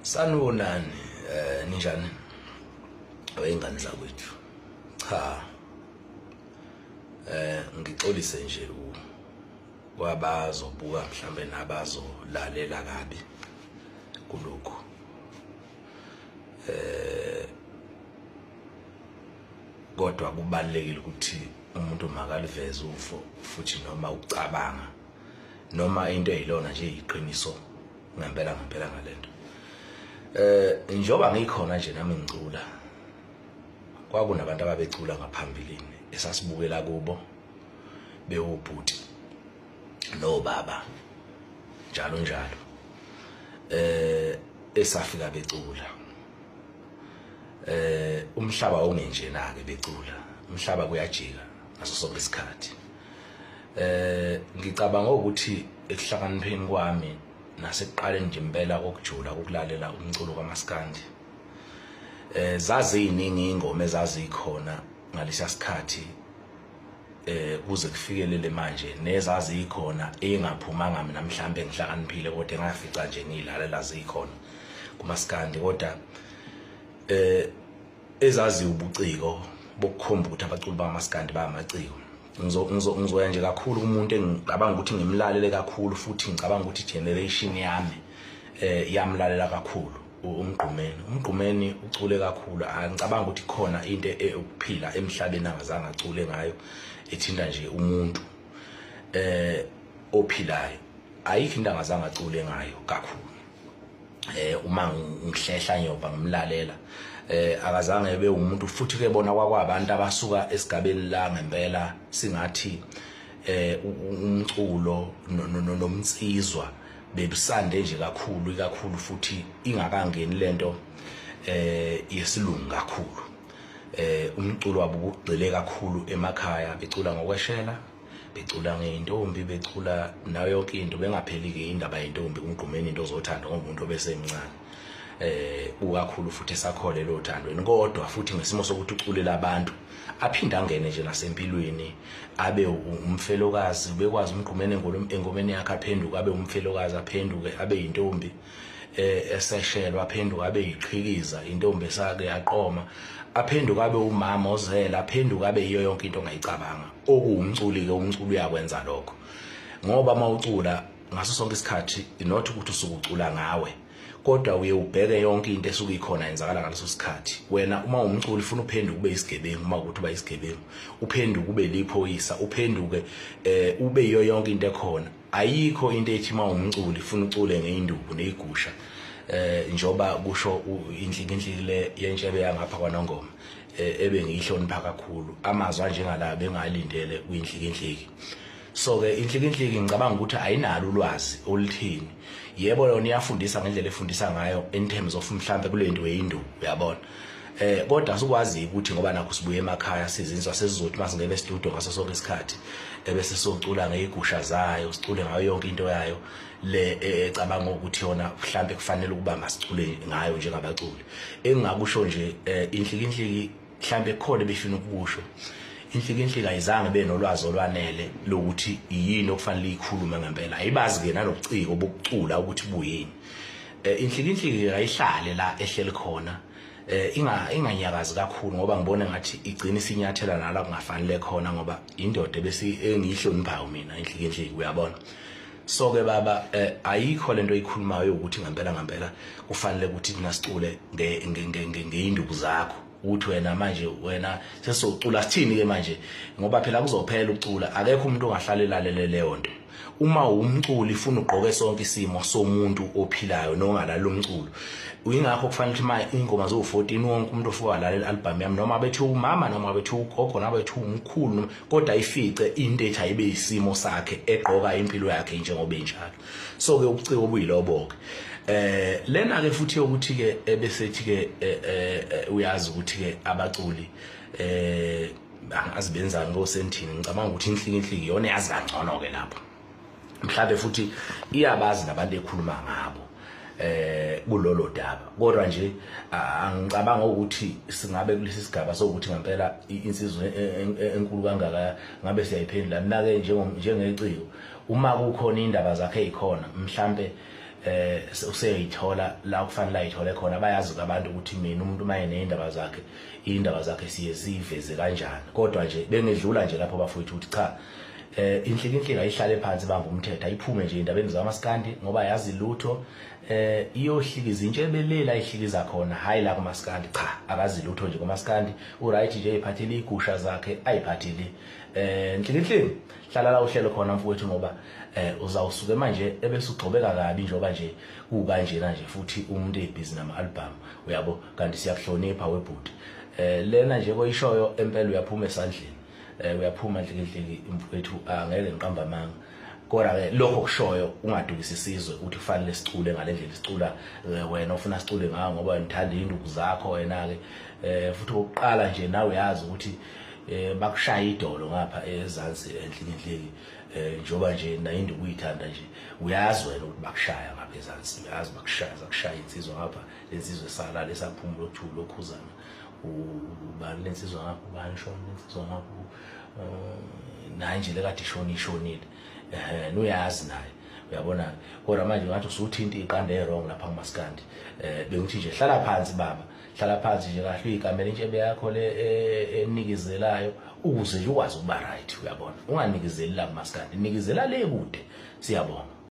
Sanibonani ninjani awengane zakwethu cha ngixolise nje kwabazobuka mhlambe nabazolalela kabi kulokho kodwa kubalekile ukuthi umuntu makaliveze ufo futhi noma ucabanga noma into eyilona nje iqiniso ngempela ngalento njoba ngikhona nje nami ngicula kwakunabantu ababecula ngaphambilini esasibukela kubo bewubhuti no baba njalo esafika becula umhlaba ongenjena ke becula umhlaba kuyajika ngaso sonke isikhathi ngicabanga ukuthi ekuhlakanipheni kwami nasekuqaleni nje impela kokujula ukulalela umculo kaMaskandi zazi iningi ingoma ezazikhona ngalesa sikhathi kuze kufikelele manje nezazi ikhona engaphumanga mina mhlambe ngihlakaniphile kodwa ngafica nje ngilalela zikhona kuMaskandi kodwa ezazi ubuciko bokukhomba ukuthi abaculi bakaMaskandi bayamaciko ngizoya nje kakhulu umuntu engicabanga ukuthi ngimlalele kakhulu futhi ngicabanga ukuthi generation yami yamlalela kakhulu umgqumeni ucule kakhulu angicabanga ukuthi khona into ukuphila emhlabeni angazange acule ngayo ethinta nje umuntu ophilayo ayikho into angazange acule ngayo kakhulu uma ngihlehla nyoba ngimlalela akazange ebe umuntu futhi ke bona kwakwabantu abasuka esigabeni la ngempela singathi umculo nomtsizwa bebisande nje kakhulu futhi ingakangeni lento yesilungu kakhulu umculo wabo ugcile kakhulu emakhaya becula ngokweshela becula ngeintombi becula nayo yonke into bengapheli ke indaba yentombi umgqumeni into ozothanda ngomuntu obesemncane ukakhulu futhi esakhole lo thandweni kodwa futhi ngesimo sokuthi uculela abantu aphinda angene nje nasempilweni abe umfelokazi bekwazi umgqumene engomeni yakhe aphenduka abe umfelokazi aphenduke abe intombi eseshelwa aphenduka abe yiqhikiza intombi esake yaqoma aphenduka abe umama ozela aphenduka abe yiyo yonke into ongayicabanga okuwumculi ke umculi uyakwenza lokho ngoba mawucula ngaso sonke isikhathi not ukuthi usukucula ngawe kodwa uye ubheke yonke into esuke ikhona yenzakala ngaleso sikhathi wena uma umculi ufuna uphenduke ube isigebengu uma ukuthi uba isigebengu uphenduke ube liphoyisa uphenduke ube yiyo yonke into ekhona ayikho into ethi uma umculi ufuna ucule ngeinduku nezigusha njoba kusho inhlikinhliki yentshebe yangapha kwaNongoma ebe ngiyihlonipha kakhulu amazwi njengala bengalindele kuyinhlikinhliki so ke inhlikinhliki ngicabanga ukuthi ayinalo ulwazi oluthini yebo yona iyafundisa ngendlela efundisa ngayo in terms of mhlambe kule nto yeinduku uyabona kodwa sikwazi ukuthi ngoba nakho sibuye emakhaya sizinzwa sesizothi masingene studio ngaso sonke isikhathi bese socula ngeyigusha zayo sicule ngayo yonke into yayo le ecabanga ukuthi yona mhlambe kufanele ukuba masicule ngayo njengabaculi engingakusho nje inhlikinhliki mhlambe khona befuna ukusho inhlikinhliki ayizange benolwazi olwanele lokuthi yini okufanele ikhulume ngempela ayibazi ke nalobuciko bokucula ukuthi buyini inhlikinhliki ayihlale la ehleli khona inganyakazi kakhulu ngoba ngibone ngathi igcina isinyathela nala kungafanele khona ngoba indoda bese engiyihloniphayo mina inhlikinhliki uyabona so ke baba ayikho lento eyikhulumayo ukuthi ngempela kufanele ukuthi nasicule ngeinduku zakho uthi wena sesocula sithini ke manje ngoba phela kuzophela ukucula akekho umuntu ongahlale lalele leyo nto uma umculi ufuna ugqoke sonke isimo somuntu ophilayo nongalala umculo uyingakho kufanele ukuthi manje ingoma zo14 wonke umuntu ofuka lalela album yami noma bethu umama noma bethu ugogo noma bethu umkhulu kodwa ifice into ethi ayibe isimo sakhe egqoka impilo yakhe njengoba enjalo so ke ubuciko obuyiloboke lena ke futhi ukuthi ke ebesethi ke uyazi ukuthi ke abaculi azibenza ngosentini ngicabanga ukuthi inhlikinhliki yona yazi kangcono ke lapho mhlawumbe futhi iyabazi nabantu ekhuluma ngabo kulolo daba kodwa nje angicabanga ukuthi singabe kulesi sigaba sokuthi ngempela insizwe enkulu kangaka ngabe siyayiphendula mina ke njengeciko uma kukhona indaba zakhe ezikhona mhlambe useyithola la kufanele ayithole khona bayazi abantu ukuthi mina umuntu maye neindaba zakhe siye siveze kanjani kodwa nje bengedlula nje lapho bafowethu ukuthi cha inhlikinhlinga ayihlale phansi bangumthetho ayiphume nje indabeni zamaskandi ngoba yazi lutho iyohlikiza intshebelela ayihlikiza khona hayi la kumaskandi cha akazi lutho nje kumaskandi uright nje iphathele igusha zakhe ayiphathele inhlikinhlinga hlala la uhlelo khona mfowethu ngoba uzawusuke manje ebese ugcobeka kabi njoba nje kukanjena nje futhi umuntu ebhizi nama-album uyabo kanti siyakuhlonipha webhuti lena nje koyishoyo empela uyaphuma esandleni uyaphuma inhlikinhliki mfowethu angeke ngiqamba amanga kodwa-ke lokho kushoyo ungadukisi isizwe ukuthi kufanele sicule ngale ndlela sicula wena ufuna sicule ngawo ngoba ngithanda iy'nduku zakho wena-ke futhi okokuqala nje nawe uyazi ukuthi bakushaya idolo ngapha ezansi enhlikinhliki njoba nje nayinduku uyithanda nje uyazi wena ukuthi bakushaya ngapha ezansi uyazi zakushaya insizwa ngapha lensizwe esala lesaphuma lokujulu lokhuzana ubani lensizwa ngapha ubani shona lensizwa ngapha naye nje lekade ishonile nuyazi naye uyabona kodwa manje ngathi usuthinta iqanda errong lapha kumaskandi bengithi nje hlala phansi baba hlala phansi nje kahle uyigamela intshebe yakho le enikezelayo ukuze nje ukwazi ukuba right uyabona unganikezeli la kumaskandi nikezela le kude siyabonga.